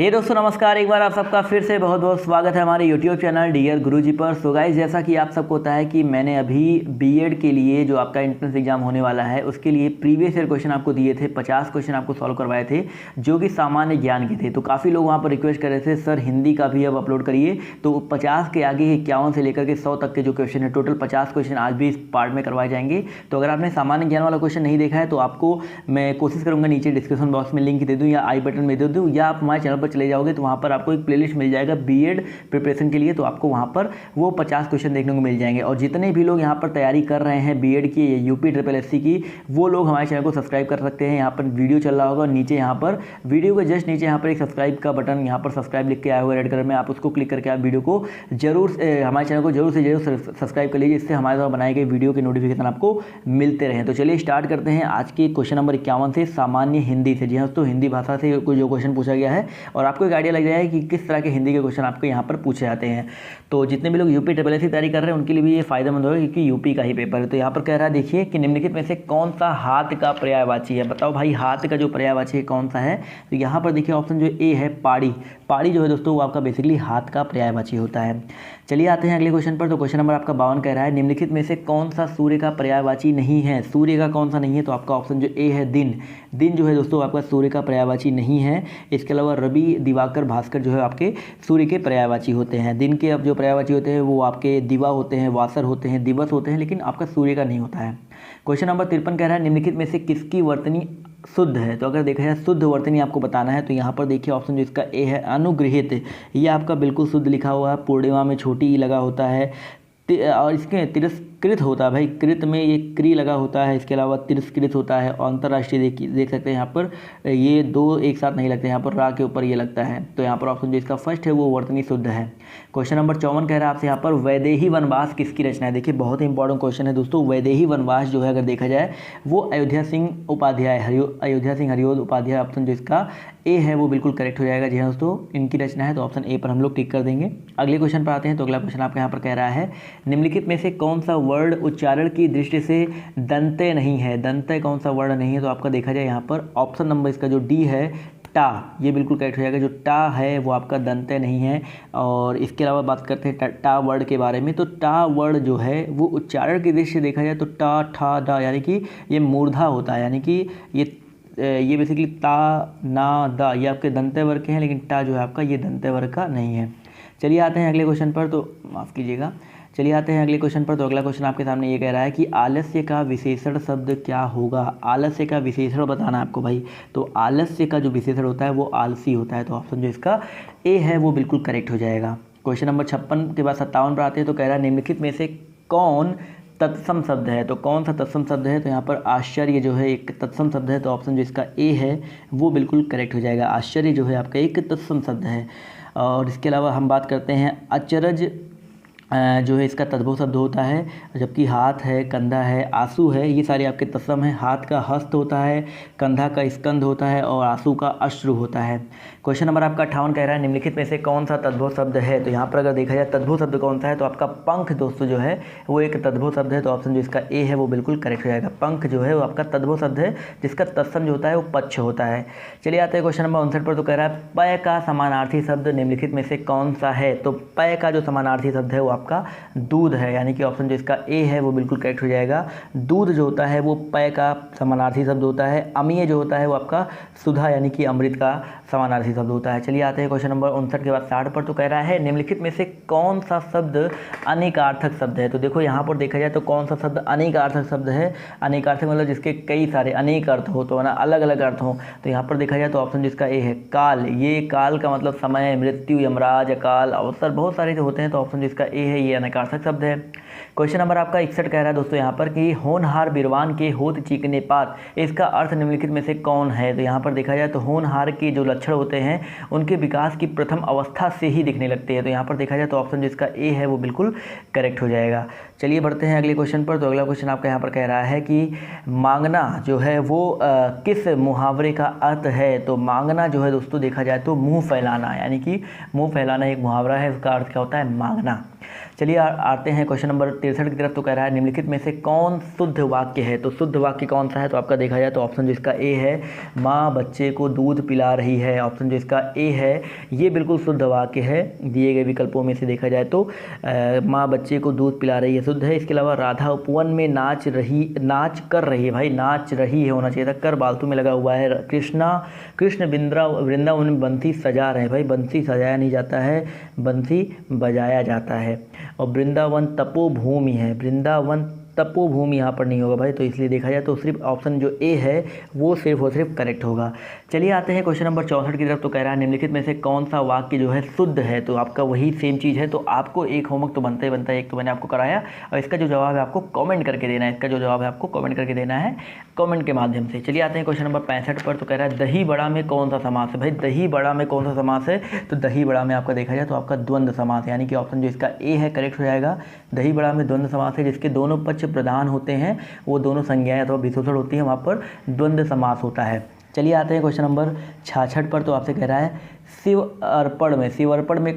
हे दोस्तों नमस्कार, एक बार आप सबका फिर से बहुत बहुत स्वागत है हमारे यूट्यूब चैनल डियर गुरुजी पर। सो गाइस, जैसा कि आप सबको पता है कि मैंने अभी बीएड के लिए जो आपका एंट्रेंस एग्जाम होने वाला है उसके लिए प्रीवियस ईयर क्वेश्चन आपको दिए थे। 50 क्वेश्चन आपको सॉल्व करवाए थे जो कि सामान्य ज्ञान के थे। तो काफ़ी लोग वहाँ पर रिक्वेस्ट कर रहे थे सर हिंदी का भी अब अपलोड करिए। तो 50 के आगे 51 से लेकर के 100 तक के जो क्वेश्चन है, टोटल 50 क्वेश्चन आज भी इस पार्ट में करवाए जाएंगे। तो अगर आपने सामान्य ज्ञान वाला क्वेश्चन नहीं देखा है तो आपको मैं कोशिश करूँगा नीचे डिस्क्रिप्शन बॉक्स में लिंक दे दूँ या आई बटन में दे दूँ, या आप हमारे चैनल पर चले जाओगे तो वहाँ पर आपको एक प्लेलिस्ट मिल जाएगा बीएड प्रिपरेशन के लिए। तो आपको वहाँ पर वो 50 क्वेश्चन देखने को मिल जाएंगे। और जितने भी लोग यहाँ पर तैयारी कर रहे हैं बीएड की या यूपी SSC की, वो लोग हमारे चैनल को सब्सक्राइब कर सकते हैं। यहाँ पर वीडियो चल रहा होगा, नीचे यहाँ पर वीडियो के जस्ट नीचे यहाँ पर एक सब्सक्राइब का बटन, यहाँ पर सब्सक्राइब लिख के आया हुआ रेड कलर में, आप उसको क्लिक करके आप वीडियो को जरूर हमारे चैनल को जरूर से जरूर सब्सक्राइब कर लीजिए, इससे हमारे द्वारा बनाए गए वीडियो के नोटिफिकेशन आपको मिलते रहें। तो चलिए स्टार्ट करते हैं आज के क्वेश्चन नंबर 51 से, सामान्य हिंदी से। जी हाँ दोस्तों, हिंदी भाषा से जो क्वेश्चन पूछा गया है और आपको एक आइडिया लग जाए कि किस तरह के हिंदी के क्वेश्चन आपको यहाँ पर पूछे जाते हैं। तो जितने भी लोग यूपी SSC तैयारी कर रहे हैं उनके लिए भी ये फायदेमंद होगा क्योंकि यूपी का ही पेपर है। तो यहाँ पर कह रहा है देखिए कि निम्नलिखित में से कौन सा हाथ का पर्यायवाची है। बताओ भाई हाथ का जो पर्यायवाची है कौन सा है। तो यहाँ पर देखिए ऑप्शन जो ए है पाड़ी। पाड़ी जो है दोस्तों वो आपका बेसिकली हाथ का पर्यायवाची होता है। चलिए आते हैं अगले क्वेश्चन पर। तो क्वेश्चन नंबर आपका 52 कह रहा है निम्नलिखित में से कौन सा सूर्य का पर्यायवाची नहीं है। सूर्य का कौन सा नहीं है। तो आपका ऑप्शन जो ए है दिन। दिन जो है दोस्तों आपका सूर्य का पर्यायवाची नहीं है। इसके अलावा रवि, दिवाकर, भास्कर जो है आपके सूर्य के पर्यायवाची होते हैं। दिन के अब जो पर्यायवाची होते हैं वो आपके दिवा होते हैं, वासर होते हैं, दिवस होते हैं, लेकिन आपका सूर्य का नहीं होता है। क्वेश्चन नंबर 53 कह रहा है निम्नलिखित में से किसकी वर्तनी शुद्ध है। तो अगर देखा जाए शुद्ध वर्तनी आपको बताना है तो यहाँ पर देखिए ऑप्शन जो इसका ए है अनुगृहित। ये आपका बिल्कुल शुद्ध लिखा हुआ है। पूर्णिमा में छोटी ई लगा होता है और इसके तिरस्कृत होता है। भाई कृत में ये क्री लगा होता है, इसके अलावा तिरस्कृत होता है। और अंतर्राष्ट्रीय देख सकते हैं यहाँ पर ये दो एक साथ नहीं लगते, यहाँ पर रा के ऊपर ये लगता है। तो यहाँ पर ऑप्शन जो इसका फर्स्ट है वो वर्तनी शुद्ध है। क्वेश्चन नंबर 54 कह रहा है आपसे यहाँ पर वैदेही वनवास किसकी रचना है। देखिए बहुत ही इंपॉर्टेंट क्वेश्चन है दोस्तों। वैदेही वनवास जो है अगर देखा जाए वो अयोध्या सिंह उपाध्याय हरिओद उपाध्याय, ऑप्शन जो इसका ए है वो बिल्कुल करेक्ट हो जाएगा। जी हाँ दोस्तों, इनकी रचना है तो ऑप्शन ए पर हम लोग टिक कर देंगे। अगले क्वेश्चन पर आते हैं। तो अगला क्वेश्चन आपका यहाँ पर कह रहा है निम्नलिखित में से कौन सा वर्ड उच्चारण की दृष्टि से दंते नहीं है। दंते कौन सा वर्ड नहीं है। तो आपका देखा जाए यहाँ पर ऑप्शन नंबर इसका जो डी है टा, ये बिल्कुल करेक्ट हो जाएगा। जो टा है वो आपका दंते नहीं है। और इसके अलावा बात करते हैं टा वर्ड के बारे में। तो टा वर्ड जो है वो उच्चारण की दृष्टि से देखा जाए तो टा ठा डा यानी कि ये मूर्धा होता है, यानी कि ये बेसिकली ता ना दा ये आपके दंते वर्ग के हैं, लेकिन टा जो है आपका ये दंते वर्ग का नहीं है। चलिए आते हैं अगले क्वेश्चन पर। तो माफ़ कीजिएगा, चलिए आते हैं अगले क्वेश्चन पर। तो अगला क्वेश्चन आपके सामने ये कह रहा है कि आलस्य का विशेषण शब्द क्या होगा। आलस्य का विशेषण बताना है आपको भाई। तो आलस्य का जो विशेषण होता है वो आलसी होता है। तो ऑप्शन जो इसका ए है वो बिल्कुल करेक्ट हो जाएगा। क्वेश्चन नंबर 56 के बाद 57 पर आते हैं। तो कह रहा है निम्नलिखित में से कौन तत्सम शब्द है। तो कौन सा तत्सम शब्द है। तो यहाँ पर आश्चर्य जो है एक तत्सम शब्द है। तो ऑप्शन जो इसका ए है वो बिल्कुल करेक्ट हो जाएगा। आश्चर्य जो है आपका एक तत्सम शब्द है। और इसके अलावा हम बात करते हैं अचरज जो है इसका तद्भव शब्द होता है, जबकि हाथ है, कंधा है, आंसू है, ये सारे आपके तत्सम है। हाथ का हस्त होता है, कंधा का स्कंध होता है और आंसू का अश्रु होता है। क्वेश्चन नंबर आपका 58 कह रहा है निम्नलिखित में से कौन सा तद्भव शब्द है। तो यहाँ पर अगर देखा जाए तद्भव शब्द कौन सा है तो आपका पंख दोस्तों जो है वो एक तद्भव शब्द है। तो ऑप्शन जो इसका ए है वो बिल्कुल करेक्ट हो जाएगा। पंख जो है वो आपका तद्भव शब्द है जिसका तत्सम जो होता है वो पक्ष होता है। चलिए आते हैं क्वेश्चन नंबर 59 पर। तो कह रहा है पय का समानार्थी शब्द निम्नलिखित में से कौन सा है। तो पय का जो समानार्थी शब्द है वो आपका दूध है, यानी कि ऑप्शन जो इसका ए है वो बिल्कुल करेक्ट हो जाएगा। दूध जो होता है वो पय का समानार्थी शब्द होता है। अमीय जो होता है वो आपका सुधा यानी कि अमृत का समानार्थी शब्द होता है। चलिए आते हैं क्वेश्चन नंबर 59 के बाद 60 पर। तो कह रहा है निम्नलिखित में से कौन सा शब्द अनेकार्थक शब्द है। तो देखो यहाँ पर देखा जाए तो कौन सा शब्द अनेकार्थक शब्द है। अनेकार्थक मतलब जिसके कई सारे अनेक अर्थ हो, तो ना अलग अलग अर्थ हो। तो यहाँ पर देखा जाए तो ऑप्शन जिसका ए है काल। ये काल का मतलब समय, मृत्यु, यमराज, अकाल, अवसर, बहुत सारे जो होते हैं। तो ऑप्शन जिसका ए है ये अनेकार्थक शब्द है। क्वेश्चन नंबर आपका 61 कह रहा है दोस्तों यहाँ पर कि होनहार बिरवान के होत चीकने पात, इसका अर्थ निम्नलिखित में से कौन है। तो यहाँ पर देखा जाए तो होनहार के जो लक्षण होते हैं उनके विकास की प्रथम अवस्था से ही दिखने लगते हैं। तो यहाँ पर देखा जाए तो ऑप्शन जिसका ए है वो बिल्कुल करेक्ट हो जाएगा। चलिए बढ़ते हैं अगले क्वेश्चन पर। तो अगला क्वेश्चन आपका यहाँ पर कह रहा है कि मांगना जो है वो किस मुहावरे का अर्थ है। तो मांगना जो है दोस्तों देखा जाए तो मुँह फैलाना, यानी कि मुँह फैलाना एक मुहावरा है, उसका अर्थ क्या होता है मांगना। चलिए आते हैं क्वेश्चन नंबर 63 की तरफ। तो कह रहा है निम्नलिखित में से कौन शुद्ध वाक्य है। तो शुद्ध वाक्य कौन सा है, तो आपका देखा जाए तो ऑप्शन जो इसका ए है, माँ बच्चे को दूध पिला रही है। ऑप्शन जो इसका ए है ये बिल्कुल शुद्ध वाक्य है। दिए गए विकल्पों में से देखा जाए तो माँ बच्चे को दूध पिला रही है शुद्ध है। इसके अलावा राधा उपवन में नाच कर रही है, भाई नाच रही है होना चाहिए था, कर बालतू में लगा हुआ है। कृष्ण वृंदावन में बंसी सजा रहे हैं, भाई बंसी सजाया नहीं जाता है, बंसी बजाया जाता है। और वृंदावन तपोभूमि है, वृंदावन तपोभूमि यहाँ पर नहीं होगा भाई, तो इसलिए देखा जाए तो सिर्फ ऑप्शन जो ए है वो सिर्फ और सिर्फ करेक्ट होगा। चलिए आते हैं क्वेश्चन नंबर 64 की तरफ। तो कह रहा है निम्नलिखित में से कौन सा वाक्य जो है शुद्ध है। तो आपका वही सेम चीज़ है, तो आपको एक होमवर्क तो बनता ही बनता है, एक तो मैंने आपको कराया और इसका जो जवाब है आपको कॉमेंट करके देना है, इसका जो जवाब है आपको कॉमेंट करके देना है कॉमेंट के माध्यम से। चलिए आते हैं क्वेश्चन नंबर 65 पर। तो कह रहा है दही बड़ा में कौन सा समास है। भाई दही बड़ा में कौन सा समास है, तो दही बड़ा में आपका देखा जाए तो आपका द्वंद्व समास है, यानी कि ऑप्शन जो इसका ए है करेक्ट हो जाएगा। दही बड़ा में द्वंद्व समास है, जिसके दोनों पक्ष प्रधान होते हैं, वो दोनों संज्ञाएं अथवा विशेषण होती है, वहाँ पर द्वंद्व समास होता है। चलिए आते हैं क्वेश्चन नंबर 66 पर। तो आपसे कह रहा है शिव अर्पण में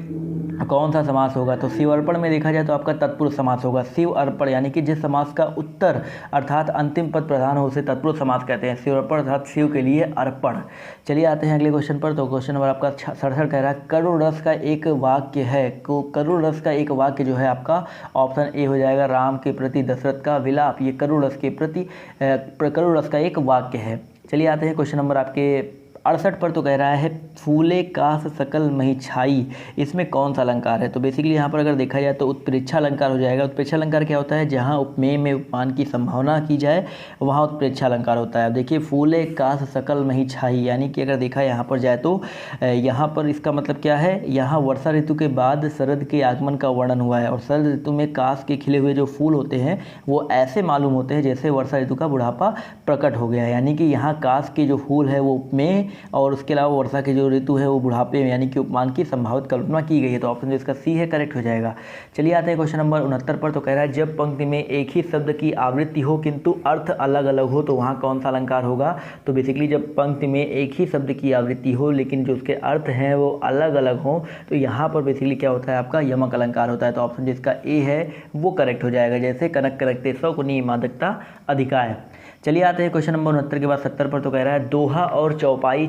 कौन सा समास होगा। तो शिव अर्पण में देखा जाए तो आपका तत्पुरुष समास होगा। शिव अर्पण यानी कि जिस समास का उत्तर अर्थात अंतिम पद प्रधान हो उसे तत्पुरुष समास कहते हैं। शिव अर्पण अर्थात शिव के लिए अर्पण। चलिए आते हैं अगले क्वेश्चन पर। तो क्वेश्चन नंबर आपका 67 कह रहा है करुण रस का एक वाक्य है। करुण रस का एक वाक्य जो है आपका ऑप्शन ए हो जाएगा, राम के प्रति दशरथ का विलाप। ये करुण रस के प्रति करुण रस का एक वाक्य है। चलिए आते हैं क्वेश्चन नंबर आपके 68 पर। तो कह रहा है फूले कास सकल मही छाई, इसमें कौन सा अलंकार है। तो बेसिकली यहाँ पर अगर देखा जाए तो उत्प्रेक्षा अलंकार हो जाएगा। उत्प्रेक्षा अलंकार क्या होता है, जहाँ उपमेय में उपमान की संभावना की जाए वहाँ उत्प्रेक्षा अलंकार होता है। अब देखिए फूले कास सकल मही छाई, यानी कि अगर देखा यहाँ पर जाए तो यहाँ पर इसका मतलब क्या है, यहाँ वर्षा ऋतु के बाद शरद के आगमन का वर्णन हुआ है और शरद ऋतु में कास के खिले हुए जो फूल होते हैं वो ऐसे मालूम होते हैं जैसे वर्षा ऋतु का बुढ़ापा प्रकट हो गया है। यानी कि यहाँ कास के जो फूल है वो उपमेय और उसके अलावा वर्षा के जो ऋतु है वो बुढ़ापे में यानी कि उपमान की संभावित कल्पना की गई है। तो ऑप्शन जो इसका सी है करेक्ट हो जाएगा। चलिए आते हैं क्वेश्चन नंबर 69 पर। तो कह रहा है जब पंक्ति में एक ही शब्द की आवृत्ति हो किंतु अर्थ अलग अलग हो तो वहाँ कौन सा अलंकार होगा। तो बेसिकली जब पंक्ति में एक ही शब्द की आवृत्ति हो लेकिन जो उसके अर्थ हैं वो अलग अलग हों तो यहाँ पर बेसिकली क्या होता है आपका यमक अलंकार होता है। तो ऑप्शन जिसका ए है वो करेक्ट हो जाएगा, जैसे कनक कनकते शौकुनी मादकता अधिकाय। चलिए आते हैं क्वेश्चन नंबर 69 के बाद 70 पर। तो कह रहा है दोहा और चौपाई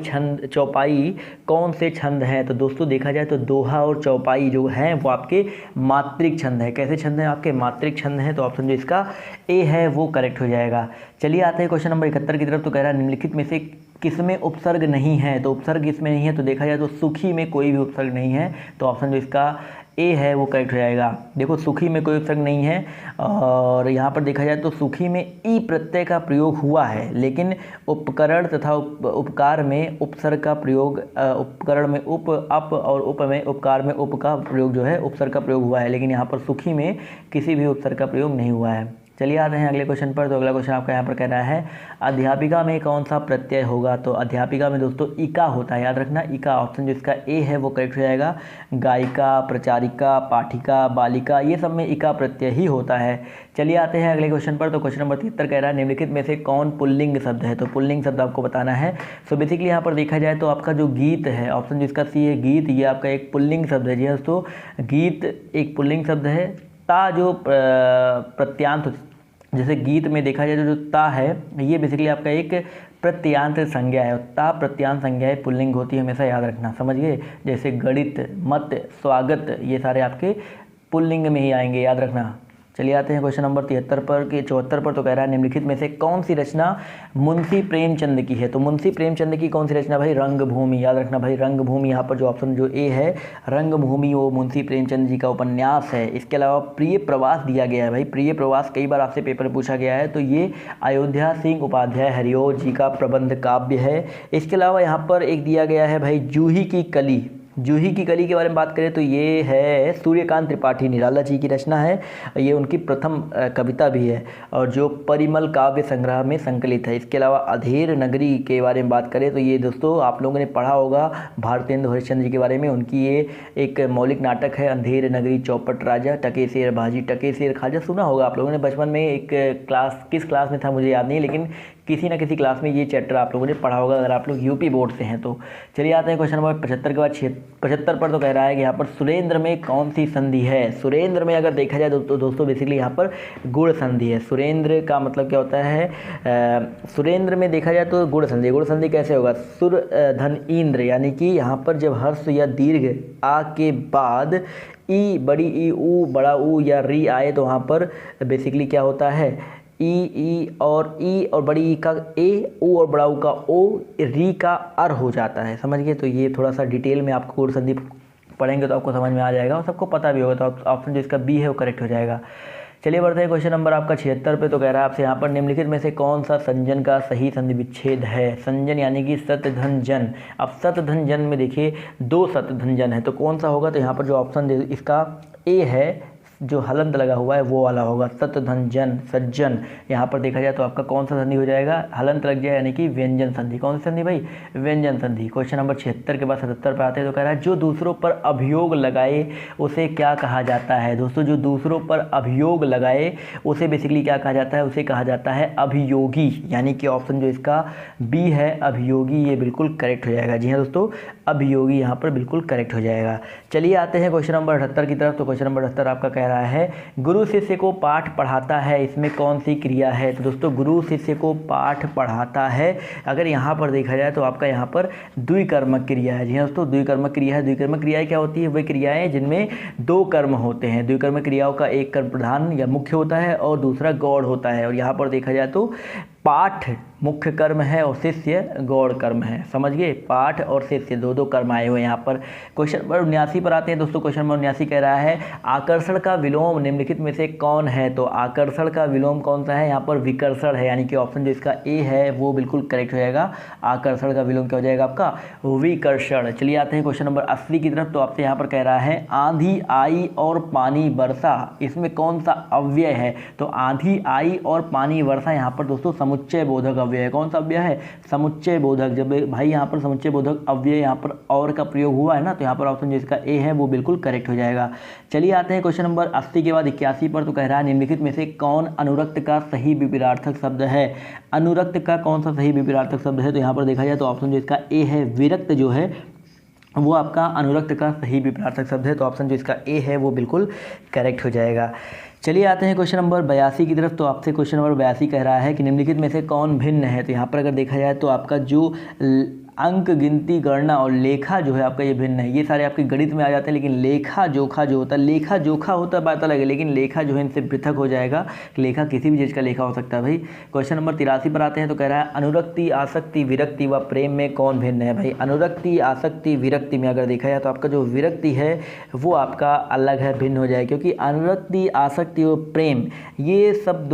कौन से छंद हैं। तो दोस्तों देखा जाए तो दोहा और चौपाई जो हैं वो आपके मात्रिक छंद है। कैसे छंद हैं आपके, मात्रिक छंद हैं। तो ऑप्शन जो इसका ए है वो करेक्ट हो जाएगा। चलिए आते हैं क्वेश्चन नंबर 71 की तरफ। तो कह रहा है निम्नलिखित में से किसमें उपसर्ग नहीं है। तो उपसर्ग इसमें नहीं है, तो देखा जाए तो सुखी में कोई भी उपसर्ग नहीं है। तो ऑप्शन जो इसका ए है वो करेक्ट हो जाएगा। देखो सुखी में कोई उपसर्ग नहीं है और यहाँ पर देखा जाए तो सुखी में ई प्रत्यय का प्रयोग हुआ है, लेकिन उपकरण तथा उपकार में उपसर्ग का प्रयोग, उपकरण में उप, अप और उप में उपकार में उप का प्रयोग जो है उपसर्ग का प्रयोग हुआ है, लेकिन यहाँ पर सुखी में किसी भी उपसर्ग का प्रयोग नहीं हुआ है। चलिए आते हैं अगले क्वेश्चन पर। तो अगला क्वेश्चन आपका यहाँ पर कह रहा है अध्यापिका में कौन सा प्रत्यय होगा। तो अध्यापिका में दोस्तों इका होता है, याद रखना इका। ऑप्शन जो इसका ए है वो करेक्ट हो जाएगा। गायिका, प्रचारिका, पाठिका, बालिका ये सब में इका प्रत्यय ही होता है। चलिए आते हैं अगले क्वेश्चन पर। तो क्वेश्चन नंबर 73 कह रहा है निम्नलिखित में से कौन पुल्लिंग शब्द है। तो पुल्लिंग शब्द आपको बताना है। सो बेसिकली यहाँ पर देखा जाए तो आपका जो गीत है, ऑप्शन जिसका सी है गीत, ये आपका एक पुल्लिंग शब्द है। जी दोस्तों गीत एक पुल्लिंग शब्द है। ता जो प्रत्यांत, जैसे गीत में देखा जाए तो जो ता है ये बेसिकली आपका एक प्रत्यांत संज्ञा है। ता प्रत्यांत संज्ञा है, पुल्लिंग होती है, हमेशा याद रखना, समझ गए। जैसे गणित, मत, स्वागत ये सारे आपके पुल्लिंग में ही आएंगे, याद रखना। चलिए आते हैं क्वेश्चन नंबर 73 पर के 74 पर। तो कह रहा है निम्नलिखित में से कौन सी रचना मुंशी प्रेमचंद की है। तो मुंशी प्रेमचंद की कौन सी रचना, भाई रंगभूमि, याद रखना भाई रंगभूमि। यहाँ पर जो ऑप्शन जो ए है रंगभूमि वो मुंशी प्रेमचंद जी का उपन्यास है। इसके अलावा प्रिय प्रवास दिया गया है, भाई प्रिय प्रवास कई बार आपसे पेपर पूछा गया है, तो ये अयोध्या सिंह उपाध्याय हरिओं जी का प्रबंध काव्य है। इसके अलावा यहाँ पर एक दिया गया है भाई जूही की कली। जूही की कली के बारे में बात करें तो ये है सूर्यकांत त्रिपाठी निराला जी की रचना है, ये उनकी प्रथम कविता भी है और जो परिमल काव्य संग्रह में संकलित है। इसके अलावा अधेर नगरी के बारे में बात करें तो ये दोस्तों आप लोगों ने पढ़ा होगा भारतेंदु हरिश्चंद्र जी के बारे में, उनकी ये एक मौलिक नाटक है अंधेर नगरी चौपट राजा टके शेर भाजी टके शेर खाजा। सुना होगा आप लोगों ने बचपन में, एक क्लास किस क्लास में था मुझे याद नहीं, लेकिन किसी ना किसी क्लास में ये चैप्टर आप लोगों ने पढ़ा होगा अगर आप लोग यूपी बोर्ड से हैं तो। चलिए आते हैं क्वेश्चन नंबर 75 के बाद 75 पर। तो कह रहा है कि यहाँ पर सुरेंद्र में कौन सी संधि है। सुरेंद्र में अगर देखा जाए तो दोस्तों बेसिकली यहाँ पर गुण संधि है। सुरेंद्र का मतलब क्या होता है, सुरेंद्र में देखा जाए तो गुण संधि। गुण संधि कैसे होगा, सुर धन इंद्र, यानी कि यहाँ पर जब हर्ष या दीर्घ आ के बाद ई, बड़ी ई, ऊ, बड़ा ऊ या री आए तो वहाँ पर बेसिकली क्या होता है, ई और बड़ी ई का ए, ओ और बड़ा ऊ का ओ, री का अर हो जाता है। समझ गए। तो ये थोड़ा सा डिटेल में आपको गुण संधि पढ़ेंगे तो आपको समझ में आ जाएगा और सबको पता भी होगा। तो ऑप्शन जो इसका बी है वो करेक्ट हो जाएगा। चलिए बढ़ते हैं क्वेश्चन नंबर आपका 76 पे। तो कह रहा है आपसे यहाँ पर निम्नलिखित में से कौन सा संजन का सही संधि विच्छेद है। संजन यानी कि सत धन जन। अब सत धन जन में देखिए 2 सत धन जन है तो कौन सा होगा, तो यहाँ पर जो ऑप्शन इसका ए है जो हलंत लगा हुआ है वो वाला होगा, सत धन जन सज्जन। यहाँ पर देखा जाए तो आपका कौन सा संधि हो जाएगा, हलंत लग जाए यानी कि व्यंजन संधि। कौन सी संधि भाई, व्यंजन संधि। क्वेश्चन नंबर 76 के बाद 77 पर आते हैं। तो कह रहा है जो दूसरों पर अभियोग लगाए उसे क्या कहा जाता है। दोस्तों जो दूसरों पर अभियोग लगाए उसे बेसिकली क्या कहा जाता है, उसे कहा जाता है अभियोगी। यानी कि ऑप्शन जो इसका बी है अभियोगी, ये बिल्कुल करेक्ट हो जाएगा। जी हाँ दोस्तों, अभियोगी यहाँ पर बिल्कुल करेक्ट हो जाएगा। चलिए आते हैं क्वेश्चन नंबर 78 की तरफ। तो क्वेश्चन नंबर 78 आपका कह रहा है गुरु शिष्य को पाठ पढ़ाता है, इसमें कौन सी क्रिया है। तो दोस्तों गुरु शिष्य को पाठ पढ़ाता है, अगर यहाँ पर देखा जाए तो आपका यहाँ पर द्विकर्मक क्रिया है। जी हाँ दोस्तों, द्विकर्मक क्रिया है। द्विकर्मक क्रियाएं क्या होती है, वही क्रियाएं जिनमें 2 कर्म होते हैं। द्विकर्मक क्रियाओं का एक कर्म प्रधान या मुख्य होता है और दूसरा गौड़ होता है। और यहाँ पर देखा जाए तो पाठ मुख्य कर्म है और शिष्य गौड़ कर्म है। समझ गए, पाठ और शिष्य 2 कर्म आए हुए हैं यहाँ पर। क्वेश्चन नंबर 79 पर आते हैं दोस्तों। क्वेश्चन नंबर 79 कह रहा है आकर्षण का विलोम निम्नलिखित में से कौन है। तो आकर्षण का विलोम कौन सा है, यहाँ पर विकर्षण है। यानी कि ऑप्शन जो इसका ए है वो बिल्कुल करेक्ट हो जाएगा। आकर्षण का विलोम क्या हो जाएगा आपका, विकर्षण। चलिए आते हैं क्वेश्चन नंबर 80 की तरफ। तो आपसे यहाँ पर कह रहा है आंधी आई और पानी बरसा, इसमें कौन सा अव्यय है। तो आंधी आई और पानी बरसा यहाँ पर दोस्तों समुच्चय बोधक अव्यय है। कौन सा अव्यय है, समुच्चय बोधक। जब भाई यहाँ पर समुच्चय बोधक अव्यय यहाँ पर और का प्रयोग हुआ है ना, तो यहाँ पर ऑप्शन जो इसका ए है वो बिल्कुल करेक्ट हो जाएगा। चलिए आते हैं क्वेश्चन नंबर 80 के बाद 81 पर। तो कह रहा है निम्नलिखित में से कौन अनुरक्त का सही विपरीतार्थक शब्द है। अनुरक्त का कौन सा सही विपरीतार्थक शब्द है। तो यहाँ पर देखा जाए तो ऑप्शन जो इसका ए है विरक्त जो है वो आपका अनुरक्त का सही विपरीतार्थक शब्द है। तो ऑप्शन जो इसका ए है वो बिल्कुल करेक्ट हो जाएगा। चलिए आते हैं क्वेश्चन नंबर 82 की तरफ। तो आपसे क्वेश्चन नंबर 82 कह रहा है कि निम्नलिखित में से कौन भिन्न है। तो यहाँ पर अगर देखा जाए तो आपका जो अंक गिनती गणना और लेखा जो है आपका ये भिन्न है। ये सारे आपके गणित में आ जाते हैं, लेकिन लेखा जोखा जो होता है, लेखा जोखा होता है बात अलग है, लेकिन लेखा जो है इनसे पृथक हो जाएगा। लेखा किसी भी चीज़ का लेखा हो सकता है भाई। क्वेश्चन नंबर 83 पर आते हैं। तो कह रहा है अनुरक्ति आसक्ति विरक्ति व प्रेम में कौन भिन्न है। भाई अनुरक्ति आसक्ति विरक्ति में अगर देखा जाए तो आपका जो विरक्ति है वो आपका अलग है, भिन्न हो जाए, क्योंकि अनुरक्ति आसक्ति और प्रेम ये सब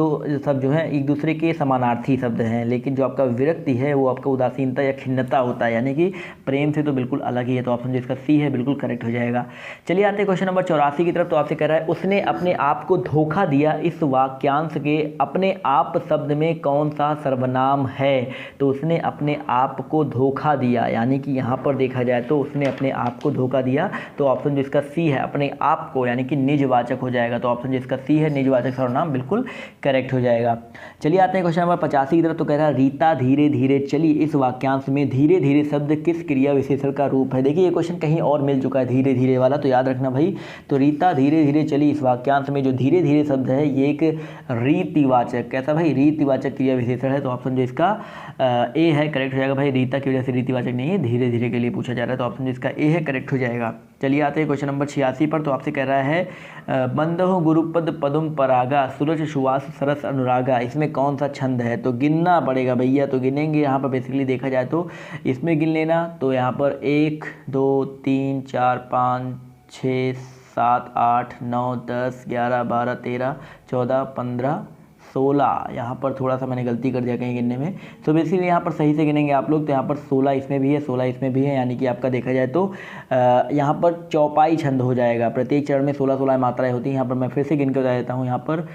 जो है एक दूसरे के समानार्थी शब्द हैं, लेकिन जो आपका विरक्ति है वो आपका उदासीनता या खिन्नता होता है, यानी कि प्रेम से तो बिल्कुल अलग ही है। तो ऑप्शन जो इसका सी है बिल्कुल करेक्ट हो जाएगा। चलिए आते हैं क्वेश्चन नंबर 84 की तरफ। तो आपसे कह रहा है उसने अपने आप को धोखा दिया, इस वाक्यांश के अपने आप शब्द में कौन सा सर्वनाम है। तो उसने अपने आप को धोखा दिया, यानी कि यहाँ पर देखा जाए तो उसने अपने आप को धोखा दिया, तो ऑप्शन जो इसका सी है अपने आप को, यानी कि निजवाचक हो जाएगा। तो ऑप्शन जो इसका सी है निजवाचक सर्वनाम बिल्कुल करेक्ट हो जाएगा। चलिए आते हैं क्वेश्चन नंबर 85 की तरफ। तो कह रहा है रीता धीरे धीरे चली, इस वाक्यांश में धीरे धीरे शब्द किस क्रिया विशेषण का रूप है। देखिए ये क्वेश्चन कहीं और मिल चुका है धीरे धीरे वाला, तो याद रखना भाई। तो रीता धीरे धीरे चली, इस वाक्यांश में जो धीरे धीरे शब्द है ये एक रीतिवाचक, कैसा भाई, रीतिवाचक क्रिया विशेषण है। तो ऑप्शन जो इसका ए है करेक्ट हो जाएगा भाई। रीता की वजह से रीतिवाचक नहीं है, धीरे धीरे के लिए पूछा जा रहा है, तो ऑप्शन जो इसका ए है करेक्ट हो जाएगा। चलिए आते हैं क्वेश्चन नंबर 86 पर। तो आपसे कह रहा है बंदहो गुरुपद पदुम परागा सूरज सुवास सरस अनुरागा, इसमें कौन सा छंद है। तो गिनना पड़ेगा भैया, तो गिनेंगे यहाँ पर बेसिकली देखा जाए तो इसमें गिन लेना। तो यहाँ पर 1 2 3 4 5 6 7 8 9 10 11 12 13 14 15 16, यहाँ पर थोड़ा सा मैंने गलती कर दिया कहीं गिनने में, तो बेसिकली यहाँ पर सही से गिनेंगे आप लोग। तो यहाँ पर 16 इसमें भी है, 16 इसमें भी है, यानी कि आपका देखा जाए तो यहाँ पर चौपाई छंद हो जाएगा। प्रत्येक चरण में 16 मात्राएं होती हैं। यहाँ पर मैं फिर से गिन के बता देता हूँ। यहाँ पर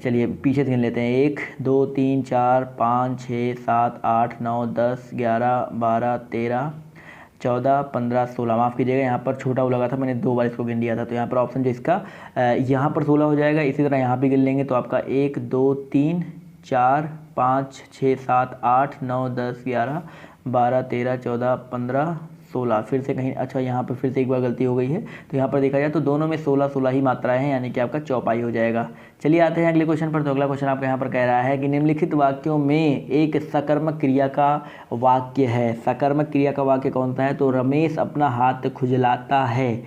चलिए पीछे से गिन लेते हैं। 1 2 3 4 5 6 7 8 9 10 11 12 13 14 15 16, माफ़ कीजिएगा यहाँ पर छोटा वो लगा था, मैंने 2 बार इसको गिन लिया था। तो यहाँ पर ऑप्शन जो इसका यहाँ पर 16 हो जाएगा। इसी तरह यहाँ भी गिन लेंगे तो आपका 1 2 3 4 5 6 7 8 9 10 11 12 13 14 15 16। फिर से कहीं अच्छा यहाँ पर फिर से एक बार गलती हो गई है, तो यहाँ पर देखा जाए तो दोनों में 16 16 ही मात्राएं हैं, यानी कि आपका चौपाई हो जाएगा। चलिए आते हैं अगले क्वेश्चन पर। तो अगला क्वेश्चन आपका यहाँ पर कह रहा है कि निम्नलिखित वाक्यों में एक सकर्मक क्रिया का वाक्य है। सकर्मक क्रिया का वाक्य कौन सा है? तो रमेश अपना हाथ खुजलाता है।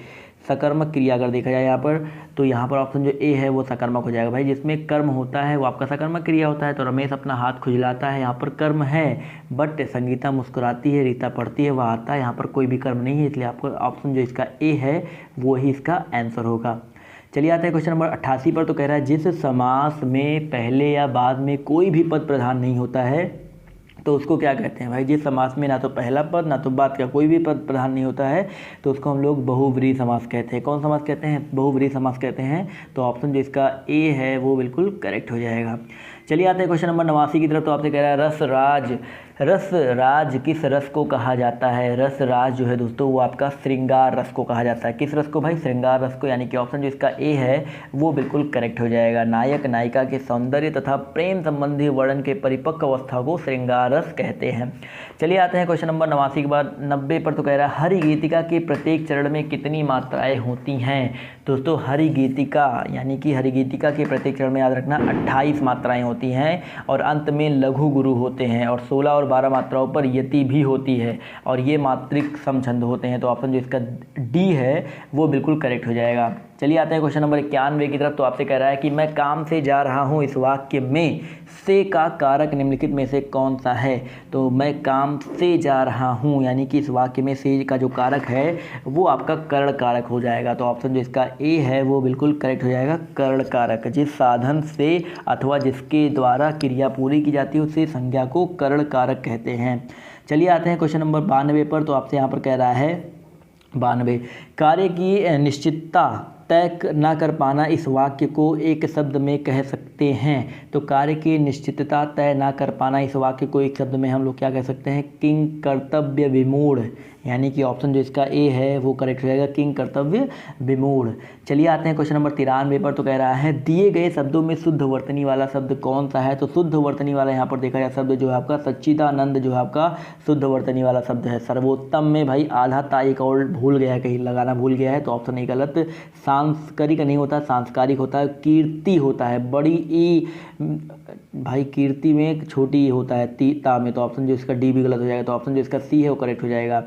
सकर्मक क्रिया अगर देखा जाए यहाँ पर, तो यहाँ पर ऑप्शन जो ए है वो सकर्मक हो जाएगा भाई। जिसमें कर्म होता है वो आपका सकर्मक क्रिया होता है। तो रमेश अपना हाथ खुजलाता है, यहाँ पर कर्म है। बट संगीता मुस्कुराती है, रीता पढ़ती है, वह आता है, यहाँ पर कोई भी कर्म नहीं है, इसलिए आपको ऑप्शन जो इसका ए है वो ही इसका आंसर होगा। चलिए आते हैं क्वेश्चन नंबर 88 पर। तो कह रहा है जिस समास में पहले या बाद में कोई भी पद प्रधान नहीं होता है तो उसको क्या कहते हैं भाई? जिस समास में ना तो पहला पद ना तो बाद का कोई भी पद प्रधान नहीं होता है तो उसको हम लोग बहुव्रीहि समास कहते हैं। कौन समास कहते हैं? बहुव्रीहि समास कहते हैं। तो ऑप्शन जो इसका ए है वो बिल्कुल करेक्ट हो जाएगा। चलिए आते हैं क्वेश्चन नंबर 89 की तरफ। तो आपसे कह रहा है रसराज, रसराज किस रस को कहा जाता है? रसराज जो है दोस्तों वो आपका श्रृंगार रस को कहा जाता है। किस रस को भाई? श्रृंगार रस को, यानी कि ऑप्शन जो इसका ए है वो बिल्कुल करेक्ट हो जाएगा। नायक नायिका के सौंदर्य तथा प्रेम संबंधी वर्णन के परिपक्व अवस्था को श्रृंगार रस कहते हैं। चलिए आते हैं क्वेश्चन नंबर 89 के बाद 90 पर। तो कह रहा है हरि गीतिका के प्रत्येक चरण में कितनी मात्राएं होती हैं? दोस्तों हरि गीतिका यानी कि हरि गीतिका के प्रत्येक चरण में याद रखना 28 मात्राएं होती हैं और अंत में लघु गुरु होते हैं और 16 और 12 मात्राओं पर यति भी होती है और ये मात्रिक समछंद होते हैं। तो ऑप्शन जो इसका डी है वो बिल्कुल करेक्ट हो जाएगा। चलिए आते हैं क्वेश्चन नंबर 91 की तरफ। तो आपसे कह रहा है कि मैं काम से जा रहा हूँ, इस वाक्य में से का कारक निम्नलिखित में से कौन सा है? तो मैं काम से जा रहा हूँ यानी कि इस वाक्य में से का जो कारक है वो आपका कर्ण कारक हो जाएगा। तो ऑप्शन जो इसका ए है वो बिल्कुल करेक्ट हो जाएगा, कर्ण कारक। जिस साधन से अथवा जिसके द्वारा क्रिया पूरी की जाती है उसे संज्ञा को कर्ण कारक कहते हैं। चलिए आते हैं क्वेश्चन नंबर 92 पर। तो आपसे यहाँ पर कह रहा है 92 कार्य की निश्चितता तय न कर पाना इस वाक्य को एक शब्द में कह सकते हैं। तो कार्य की निश्चितता तय न कर पाना इस वाक्य को एक शब्द में हम लोग क्या कह सकते हैं? किंग कर्तव्य विमूढ़, यानी कि ऑप्शन जो इसका ए है वो करेक्ट हो जाएगा, किंग कर्तव्य विमूढ़। चलिए आते हैं क्वेश्चन नंबर 93 पर। तो कह रहा है दिए गए शब्दों में शुद्ध वर्तनी वाला शब्द कौन सा है? तो शुद्ध वर्तनी वाला यहाँ पर देखा जाए शब्द जो है आपका सच्चिदानंद जो है आपका शुद्ध वर्तनी वाला शब्द है। सर्वोत्तम में भाई आधा ता एक और भूल गया है, कहीं लगाना भूल गया है, तो ऑप्शन ए गलत। सांस्कृतिक नहीं होता, सांस्कारिक होता है। कीर्ति होता है, बड़ी ई भाई कीर्ति में एक छोटी ई होता है ता में, तो ऑप्शन जो इसका डी भी गलत हो जाएगा। तो ऑप्शन जो इसका सी है वो करेक्ट हो जाएगा।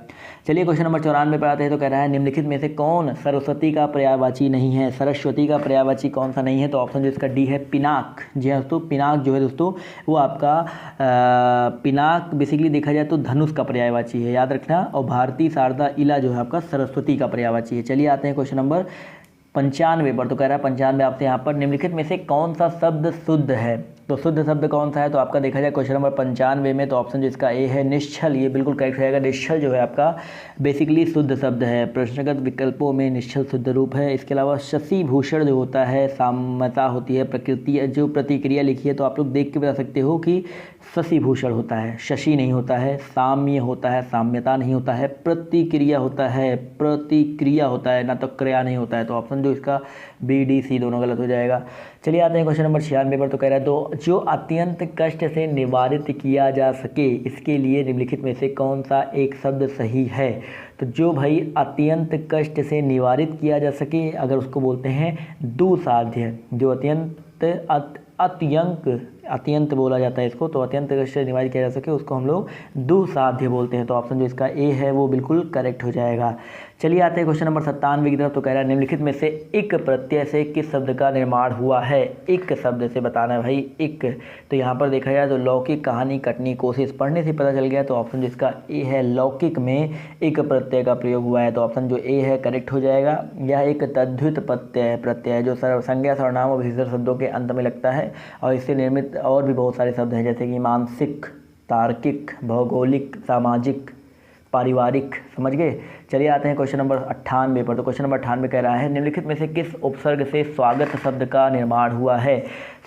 चलिए क्वेश्चन नंबर 94 पर आते हैं। तो कह रहा है निम्नलिखित में से कौन सरस्वती का पर्यायवाची नहीं है? सरस्वती का पर्यायवाची कौन सा नहीं है? तो ऑप्शन जो इसका डी है पिनाक। जी हाँ दोस्तों, पिनाक जो है दोस्तों वो आपका पिनाक बेसिकली देखा जाए तो धनुष का पर्यायवाची है, याद रखना। और भारती, शारदा, इला जो है आपका सरस्वती का पर्यायवाची है। चलिए आते हैं क्वेश्चन नंबर 95 पर। तो कह रहा है 95 आपसे यहाँ पर निम्नलिखित में से कौन सा शब्द शुद्ध है? तो शुद्ध शब्द कौन सा है? तो आपका देखा जाए क्वेश्चन नंबर 95 में, तो ऑप्शन जो इसका ए है निश्चल, ये बिल्कुल करेक्ट रहेगा। निश्चल जो है आपका बेसिकली शुद्ध शब्द है। प्रश्नगत विकल्पों में निश्चल शुद्ध रूप है। इसके अलावा शशि भूषण जो होता है, साम्यता होती है, प्रकृति जो प्रतिक्रिया लिखी है तो आप लोग देख के बता सकते हो कि शशि भूषण होता है, शशि नहीं होता है। साम्य होता है, साम्यता नहीं होता है। प्रतिक्रिया होता है, प्रतिक्रिया होता है, ना तो क्रिया नहीं होता है। तो ऑप्शन जो इसका बी डी सी दोनों गलत हो जाएगा। चलिए आते हैं क्वेश्चन नंबर 96 पर। तो कह रहा है तो जो अत्यंत कष्ट से निवारित किया जा सके इसके लिए निम्नलिखित में से कौन सा एक शब्द सही है? तो जो भाई अत्यंत कष्ट से निवारित किया जा सके अगर उसको बोलते हैं दुसाध्य। जो अत्यंत बोला जाता है इसको, तो अत्यंत कष्ट से निवारित किया जा सके उसको हम लोग दुसाध्य बोलते हैं। तो ऑप्शन जो इसका ए है वो बिल्कुल करेक्ट हो जाएगा। चलिए आते हैं क्वेश्चन नंबर 97 की तरफ। तो कह रहा है निम्नलिखित में से इक प्रत्यय से किस शब्द का निर्माण हुआ है? इक शब्द से बताना है भाई, इक। तो यहाँ पर देखा जाए तो लौकिक, कहानी, कटनी, कोशिश, पढ़ने से पता चल गया। तो ऑप्शन जिसका ए है लौकिक में इक प्रत्यय का प्रयोग हुआ है। तो ऑप्शन जो ए है करेक्ट हो जाएगा। यह एक तद्धित प्रत्यय है जो संज्ञा, सर्वनाम और विशेषण शब्दों के अंत में लगता है और इससे निर्मित और भी बहुत सारे शब्द हैं जैसे कि मानसिक, तार्किक, भौगोलिक, सामाजिक, पारिवारिक। समझ गए? चलिए आते हैं क्वेश्चन नंबर 98 पर। तो क्वेश्चन नंबर 98 कह रहा है निम्नलिखित में से किस उपसर्ग से स्वागत शब्द का निर्माण हुआ है?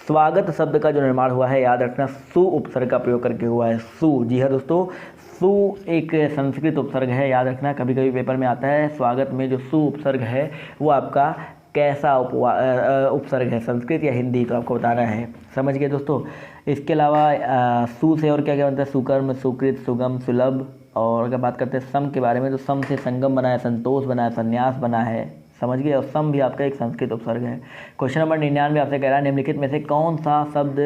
स्वागत शब्द का जो निर्माण हुआ है याद रखना सु उपसर्ग का प्रयोग करके हुआ है। सु, जी हाँ दोस्तों, सु एक संस्कृत उपसर्ग है, याद रखना। कभी कभी पेपर में आता है स्वागत में जो सु उपसर्ग है वो आपका कैसा उपसर्ग है, संस्कृत या हिंदी, तो आपको बताना है। समझ गए दोस्तों। इसके अलावा सु से और क्या क्या बनता है, सुकर्म, सुकृत, सुगम, सुलभ। और अगर बात करते हैं सम के बारे में, तो सम से संगम बना है, संतोष बना है, संन्यास बना है। समझ गए। और सम भी आपका एक संस्कृत उपसर्ग है। क्वेश्चन नंबर 99 आपसे कह रहा है निम्नलिखित में से कौन सा शब्द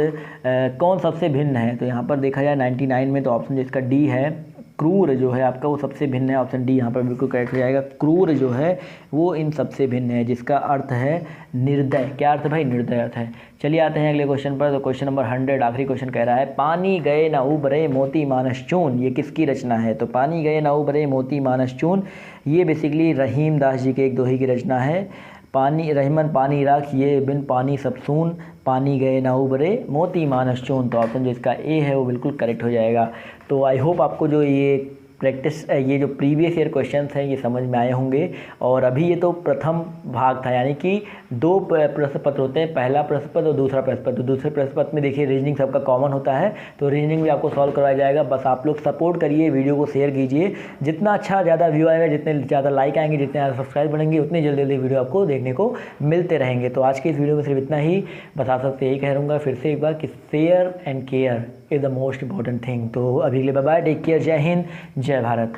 कौन सबसे भिन्न है। तो यहाँ पर देखा जाए 99 में, तो ऑप्शन जिसका डी है, क्रूर जो है आपका वो सबसे भिन्न है। ऑप्शन डी यहाँ पर बिल्कुल करेक्ट हो जाएगा। क्रूर जो है वो इन सबसे भिन्न है, जिसका अर्थ है निर्दय। क्या अर्थ भाई, निर्दय अर्थ है। चलिए आते हैं अगले क्वेश्चन पर। तो क्वेश्चन नंबर 100 आखिरी क्वेश्चन कह रहा है पानी गए न उबरे मोती मानस चून, ये किसकी रचना है। तो पानी गए न उबरे मोती मानस चून, ये बेसिकली रहीम दास जी के एक दोहे की रचना है। पानी रहीमन पानी राख ये बिन पानी सब सून, पानी गए ना उबरे मोती मानस चून। तो ऑप्शन जो इसका ए है वो बिल्कुल करेक्ट हो जाएगा। तो आई होप आपको जो ये ये जो प्रीवियस ईयर क्वेश्चंस हैं ये समझ में आए होंगे। और अभी ये तो प्रथम भाग था, यानी कि 2 प्रश्न पत्र होते हैं, पहला प्रश्न पत्र और दूसरा प्रश्न पत्र। तो दूसरे प्रश्न पत्र में देखिए रीजनिंग सबका कॉमन होता है, तो रीजनिंग भी आपको सॉल्व करवाया जाएगा। बस आप लोग सपोर्ट करिए, वीडियो को शेयर कीजिए। जितना अच्छा ज़्यादा व्यू आएगा, जितने ज़्यादा लाइक आएंगे, जितने ज़्यादा सब्सक्राइब बढ़ेंगे, उतनी जल्दी जल्दी वीडियो आपको देखने को मिलते रहेंगे। तो आज के इस वीडियो में सिर्फ इतना ही बता सकते, यही कह रहूँगा फिर से एक बार कि share and care is the most important thing. तो अभी के लिए बाय बाय, टेक केयर, जय हिंद, जय भारत।